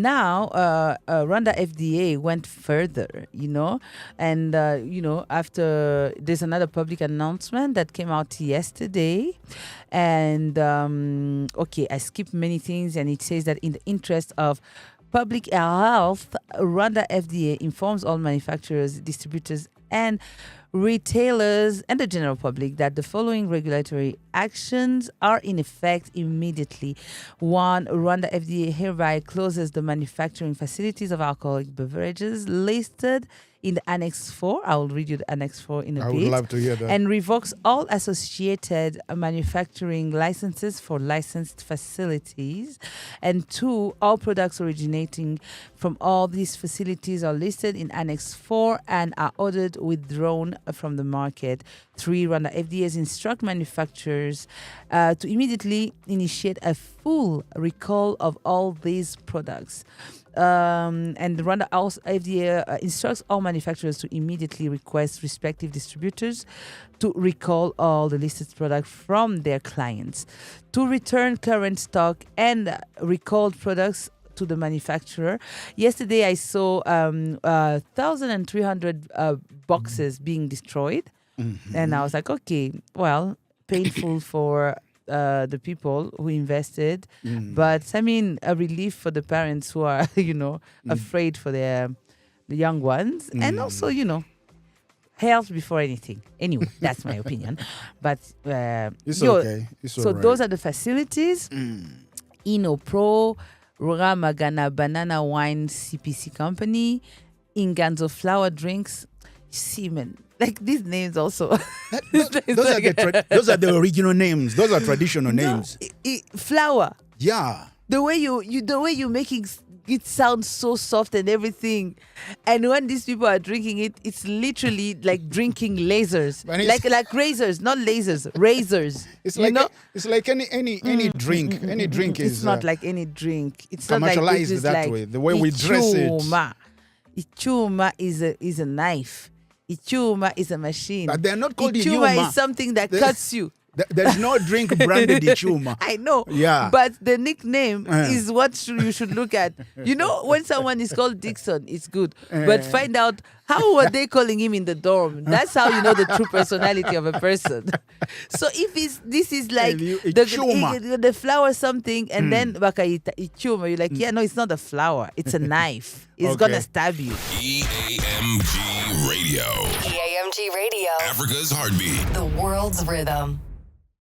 now Rwanda FDA went further, and after there's another public announcement that came out yesterday, and I skipped many things, and it says that in the interest of public health, Rwanda FDA informs all manufacturers, distributors, and retailers and the general public that the following regulatory actions are in effect immediately. 1. Rwanda FDA hereby closes the manufacturing facilities of alcoholic beverages listed in the Annex 4. I will read you the Annex 4 in a bit. I would love to hear that. And revokes all associated manufacturing licenses for licensed facilities. And 2. All products originating from all these facilities are listed in Annex 4 and are ordered withdrawn from the market. 3. Rwanda FDA's instruct manufacturers to immediately initiate a full recall of all these products. And Rwanda FDA instructs all manufacturers to immediately request respective distributors to recall all the listed products from their clients, to return current stock and recalled products to the manufacturer. Yesterday, I saw 1,300 boxes being destroyed, and I was like, okay, well, painful for the people who invested, but I mean, a relief for the parents who are, afraid for the young ones, and also, health before anything. Anyway, that's my opinion. But it's okay. It's so all right. Those are the facilities. Inopro, Ruramagana Banana Wine CPC Company, Inganzo Flower Drinks, Seaman. Like these names also. Those are the original names. Those are traditional names. Flower. Yeah. The way you're making it sound so soft and everything, and when these people are drinking it, it's literally like drinking lasers, like razors, not lasers, razors. It's like it's like any drink. Any drink is. It's not like any drink. It's commercialized not like that way. The way we dress it. Ichuma is a knife. Ichuma is a machine. But they're not called Ichuma is something that cuts you. There's no drink branded Ichuma. I know. Yeah. But the nickname is what you should look at. When someone is called Dixon, it's good. But find out how were they calling him in the dorm. That's how you know the true personality of a person. So if this is like the flower something, and then Ichuma, you're like, yeah, no, it's not a flower. It's a knife. It's going to stab you. EAMG Radio. EAMG Radio. Africa's heartbeat. The world's rhythm.